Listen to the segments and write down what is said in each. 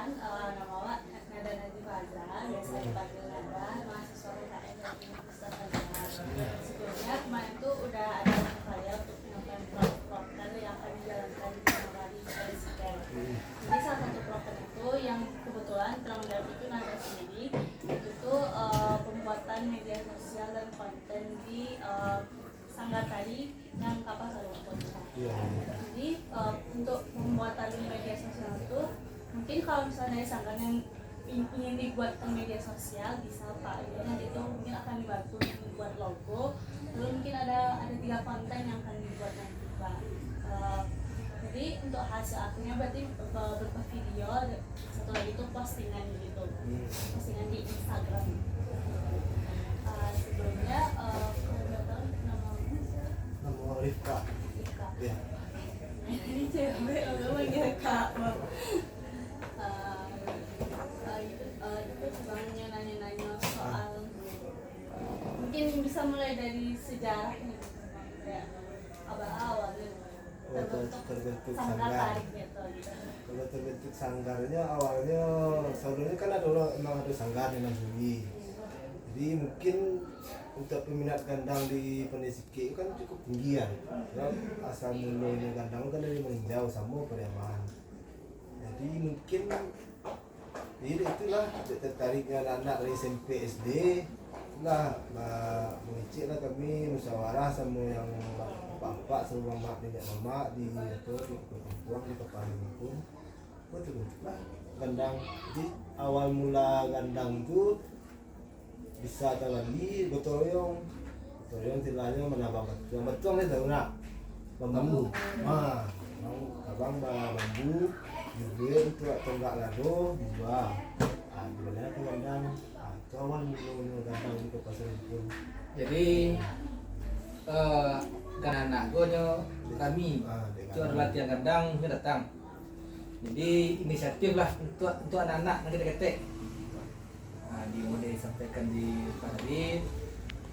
perkenalkan, nama Wak Nada Najib Azra, biasa dipanggil Nada, mahasiswa UKM dari Universitas Azhar. Sebelumnya kemarin tuh udah ada upaya untuk melakukan proker yang akan dijalankan di Januari dari Sekian. Jadi salah satu proker itu yang kebetulan penanggung itu Nada sendiri, itu tuh pembuatan media sosial dan konten di Sanggar Tari yang Kapal Sarumput. Jadi untuk pembuatan media sosial itu mungkin kalau misalnya dari Sanggar yang ingin dibuat ke media sosial bisa Pak, nanti itu mungkin akan dibantu membuat logo, lalu mungkin ada 3 konten yang akan dibuat nanti Pak. Jadi untuk hasil akhirnya berarti berupa video, satu lagi itu postingan gitu, postingan di Instagram. Sebelumnya nama Rifka. Ya. Ini cewek, lo manggil Kak. Itu sebenarnya nanya-nanya soal mungkin bisa mulai dari sejarahnya kayak awalnya terbentuk sanggar. Kalau terbentuk sanggarnya awalnya sebelumnya kan emang ada sanggar di Suli. Jadi mungkin untuk peminat gandang di Pandai kan cukup tinggi ya. Asal mulanya gandang kan dari Meninjau sama Pariaman. Jadi mungkin itulah tertariknya anak-anak dari SMP SD lah mengicik lah kami musyawarah sama yang bapak sama mak nenek mama di perempuan di kepala pun betul lah gandang. Jadi awal mula gandang itu bisa terlali gotong tilanya menambah betul itu nak bambu abang bambu juga untuk tonggak lado dijual jualnya ke gandang itu awal mula gandang di pasar itu. Jadi kan anak gue kami itu ada latihan gandang dia datang. Jadi inisiatif lah untuk anak-anak nanti deketek. Dimulai disampaikan di Padri,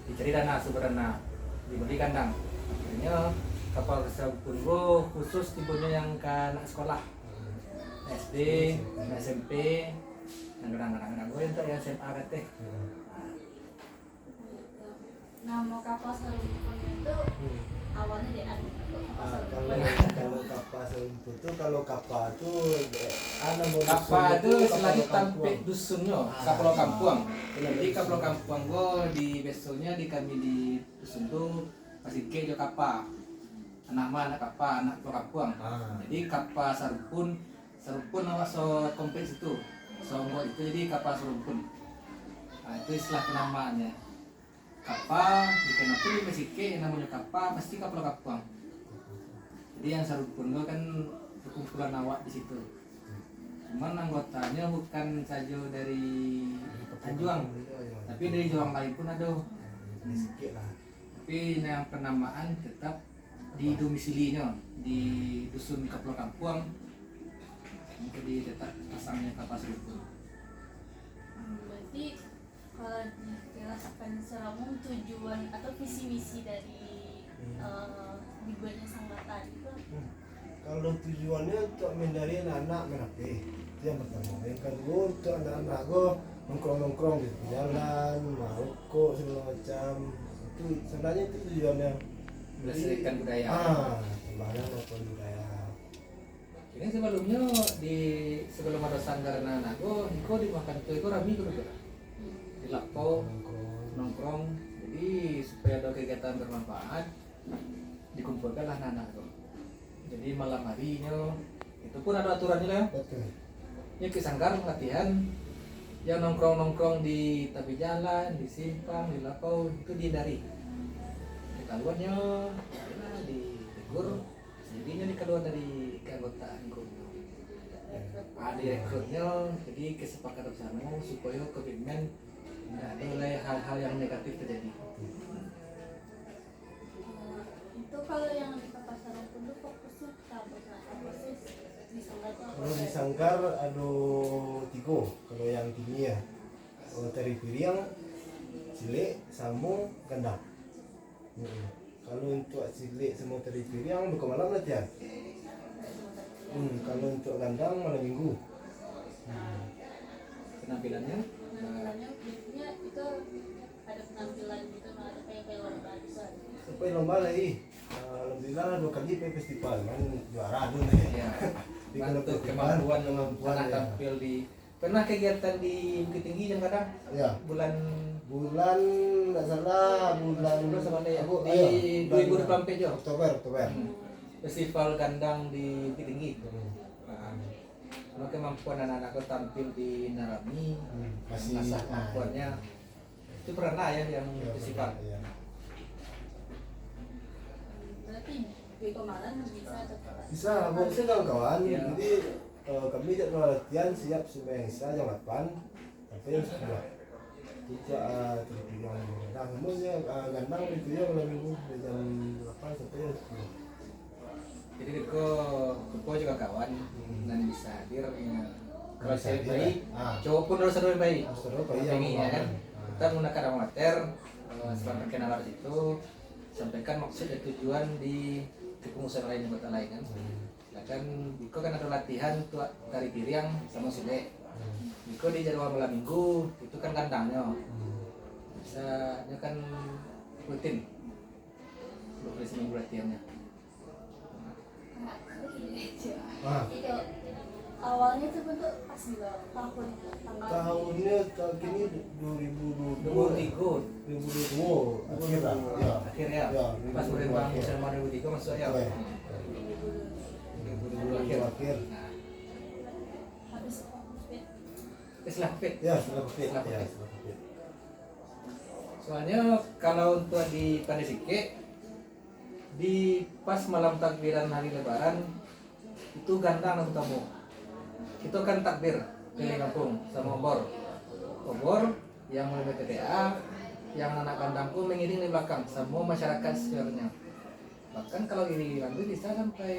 dicari dana sumber dana, dibeli kandang. Akhirnya kapal sampun gue khusus tipunya yang ke anak sekolah SD, SMP, dan kadang-kadang gue untuk yang SMA katanya. Nama kapal Sarumput itu awalnya dari kalau kapal Sarumput itu kapal itu selalu tampil dusunnya kapal kampung. Jadi kapal kampung gue di besonya di kami di dusun tuh masih kejo kapal anak kapal anak kampung. Jadi kapal Sarumput nama so kompleks itu itu jadi kapal Sarumput. Itu istilah penamaannya. Kapal dikenal tuh di Mesike yang namanya kapal pasti kapal kampung. Jadi yang Sarumput itu kan perkumpulan awak di situ. Cuman anggotanya bukan saja dari Anjuang, tapi dari Juang lain pun ada. Tapi yang penamaan tetap di domisilinya di dusun kapal kampung. Jadi tetap pasangnya kapal Sarumput. Berarti kalau dijelaskan secara umum tujuan atau visi misi dari dibuatnya Sanggar Tari itu? Kalau tujuannya untuk menghindari anak-anak merapi itu yang pertama. Yang kedua untuk anak-anak gue nongkrong di jalan, maroko segala macam. Itu sebenarnya itu tujuannya Melestarikan budaya. Kembali maupun budaya. Ini sebelumnya sebelum ada sanggar anak-anak gue dimakan tuh gue rami juga. Di lapo nongkrong. Jadi supaya ada kegiatan bermanfaat dikumpulkanlah anak-anak gue. Jadi malam harinya itu pun ada aturannya lah. Betul. Ya ke sanggar latihan yang nongkrong di tepi jalan, di simpang, di lapau itu dihindari. Ketahuannya ditegur, jadinya dikeluar dari keanggotaan grup. Direkrutnya jadi kesepakatan bersama supaya kepimpinan tidak ada hal-hal yang negatif terjadi. Itu kalau yang di kapal Sarumput itu fokusnya ke apa? Di Sanggar itu apa? Kalau di Sanggar ada 3. Kalau yang tinggi ya Tari Piring, Cilik, sama Gandang. Kalau untuk Cilik sama Tari Piring bukan malam latihan. Kalau untuk Gandang malam minggu. penampilannya. Penampilannya biasanya itu ada penampilan gitu, ada kayak lomba gitu. Sampai lomba lagi. Alhamdulillah 2 kali pe festival kan juara dulu nih. Ya. Di kalau Bantu festival kemampuan anak ya. tampil di pernah kegiatan di Bukit Tinggi yang kadang Ya. bulan Nggak salah bulan sama ya aku, di ayo, 2024 juga Oktober. festival gandang di Bukit Tinggi. Hmm. Nah, kemampuan anak-anak itu tampil di Narami, Masih asah kemampuannya itu pernah ya yang ya, festival. ya. Berarti di kemarin bisa atau tidak? Bisa, bisa kawan-kawan. Ya. Jadi kami jadwal latihan siap sampai jam 8 sampai jam 9. Kita terpilih gandang, semuanya gandang itu ya malam minggu dari jam 8 sampai jam 10. Jadi Ko juga kawan dan bisa hadir ya. Kalau Bisa saya hadir, baik, ya. cowok pun harus ada yang baik. Harus ada baik Yang yang ini ya kan. mau. Kita menggunakan amatir, setelah perkenalan itu sampaikan maksud dan tujuan di kepengurusan lain kota lain kan. Ya kan, Biko kan ada latihan untuk dari Piriang sama Sule. Biko di jadwal malam minggu itu kan kandangnya. Bisa kan rutin 2 kali seminggu latihannya. Ah. Itu awalnya tuh bentuk pas juga tahun tanggal Tahunnya tahun ini 2022 akhir lah. Ya. Akhirnya Ya, pas 2022 berembang akhir. selama 2003 masuk ya. Oke. 2022 akhir. Nah, habis fit. Islah fit. Ya, setelah Covid. Setelah Ya, Covid. setelah Covid. Soalnya kalau untuk di Pandesike di pas malam takbiran hari lebaran itu gandang aku tamu. Itu kan takbir keliling kampung sama obor yang mulai BTTA yang anak gandangku mengiring di belakang semua masyarakat sebenarnya. Bahkan kalau iringan itu bisa sampai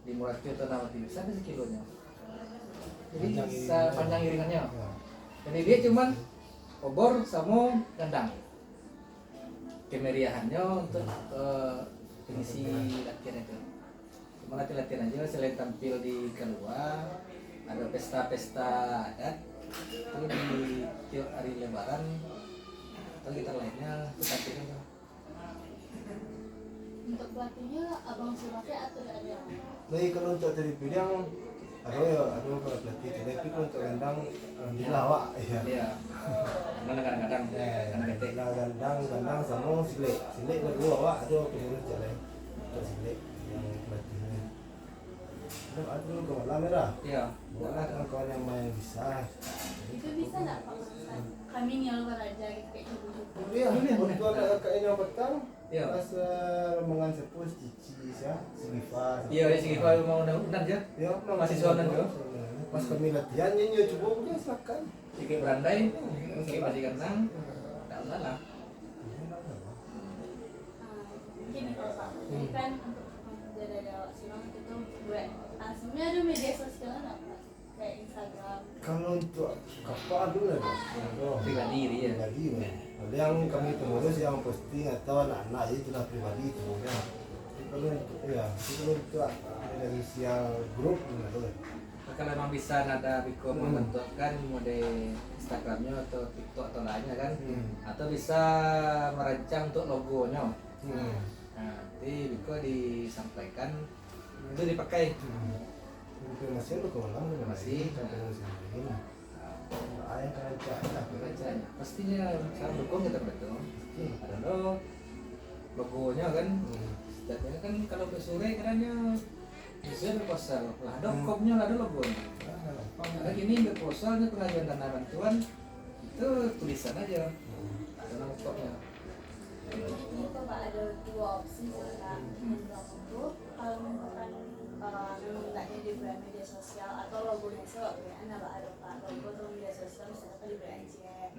di Murati atau Nawati bisa ada sekilonya. Jadi Panjang bisa iringannya. panjang iringannya. Ya. Jadi dia cuman obor sama gandang. Kemeriahannya untuk pengisi latihan itu. Cuma latihan aja selain tampil di keluar, ada pesta-pesta adat itu di tiap hari lebaran atau kita lainnya itu tampil aja. Untuk pelatihnya abang Surati atau ada yang Jadi kalau untuk dari bidang ada pelatih, tapi kalau untuk gandang alhamdulillah awak ya. Iya. Karena kadang-kadang karena ketik. Gandang sama Sile berdua awak ada pengurus jalan untuk Sile yang pelatihnya. Ada ke malam merah. Iya. Buatlah kawan-kawan yang main bisa. itu bisa nggak Pak? Kami nyeluar aja gitu kayak cukup-cukup. Iya, Boleh, boleh. waktu ada KN yang petang, Iya. pas rombongan sepus cici ya, Sigifa. Iya, ya segi kalau mau undang ya. Ya, Mahasiswa dan juga. pas kami latihan nyanyi coba udah silakan. Sedikit berandai, sedikit masih kentang, tidak salah. Mungkin nih kalau Pak, ini kan untuk ada silang itu buat sebenarnya ada media sosial nggak Pak? Kayak Instagram. Kalau untuk kapal dulu ya, Pribadi dia. pribadi ya. Ada yang kami pengurus yang posting atau anak-anak itu lah pribadi semuanya. Tapi kalau untuk kalau untuk media sosial grup gitu. Kalau memang bisa ada Biko membentukkan mode Instagramnya atau TikTok atau lainnya kan, atau bisa merancang untuk logonya. Nah, nanti Biko disampaikan itu dipakai. Masih lu ke malam Masih. sampai musim ini. Ayah kan cak. Bacanya pastinya saya dukung kita betul. Ada logonya kan. Setiapnya kan kalau ke sore kadangnya bisa proposal lah ada kopnya lah ada logonya. Ada gini proposalnya pengajuan dana bantuan itu tulisan aja ada nama kopnya. Ini tuh Pak ada dua opsi sekarang itu kalau misalkan mintanya di brand media sosial atau logonya sih WA ada Pak logo atau media sosial misalkan di brand aja.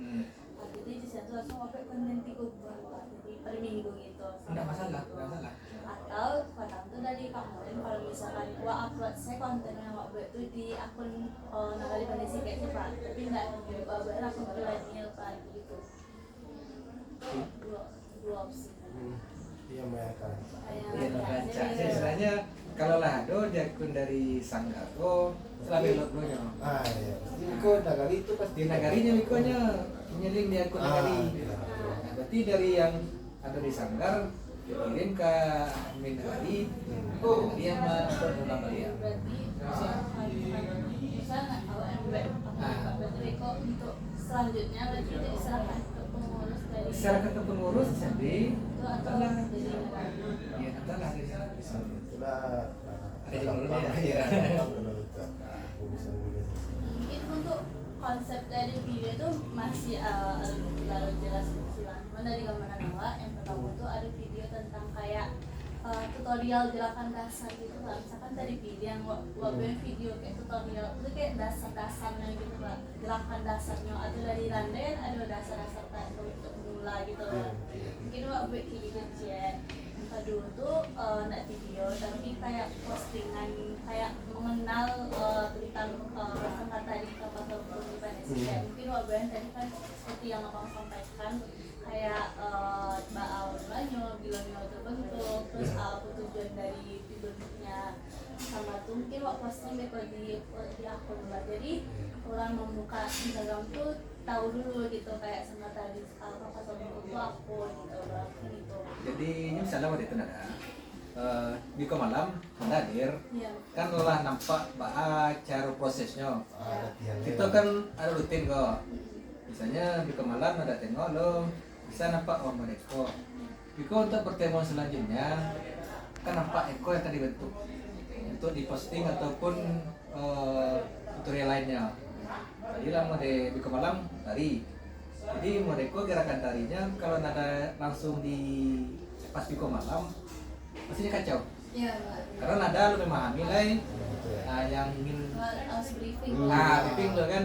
Jadi di situ langsung upload konten 3 bulan Pak, jadi per minggu gitu. Enggak masalah, enggak masalah. Atau kadang tuh dari kemarin kalau misalkan gua upload saya konten yang gua buat tuh di akun Nagali Pandesi kayaknya Pak, tapi nggak gua buat akun pribadinya Pak gitu. Dua opsi. Iya banyak kan. Iya, baca. Istilahnya kalau lah ada di akun dari Sanggar kok selalu belok beloknya. Iya. Pasti Miko Nagari itu pasti Di Nagarinya Mikonya menyeling di akun Nagari. Iya. Nah, berarti dari yang ada di Sanggar kirim ke admin Nagari, dia mah ulang dia. Berarti misalnya kalau MB berarti kok untuk selanjutnya berarti itu diserahkan ke pengurus dari Serahkan ke pengurus jadi itu atau dari ya antara Itulah Ada yang dulu ya. Iya. Urusan mungkin untuk konsep dari video itu masih terlalu jelas istilah. Cuma dari gambaran awal yang pertama itu ada video tentang kayak tutorial gerakan dasar gitu lah. Misalkan tadi video yang wabnya video kayak tutorial itu kayak dasar-dasarnya gitu lah, gerakan dasarnya ada dari randen, ada dasar-dasar kayak untuk mula gitu lah. Mungkin wabnya video aja. Yang kedua tuh nggak video tapi kayak postingan kayak mengenal tentang kata tadi kata perubahan SDM. Mungkin wabnya tadi kan seperti yang abang sampaikan kayak bilangnya terbentuk terus apa tujuan dari dibentuknya sama tuh mungkin waktu posting di akun lah, jadi orang membuka Instagram tuh tahu dulu gitu kayak sama tadi apa itu akun gitu lah gitu. jadi ini misalnya waktu itu ada di malam hadir Iya. kan lelah nampak cara prosesnya latihannya. kita kan ada rutin kok misalnya di malam ada tengok lo bisa nampak orang Eko. Biko untuk pertemuan selanjutnya kan nampak Eko yang tadi bentuk untuk diposting ataupun tutorial lainnya. Jadi lah mode Biko malam tari. Jadi mode Eko gerakan tarinya kalau nada langsung di pas Biko malam pastinya kacau. Iya. Karena nada lu memahami lah yang ingin Harus briefing. briefing lo kan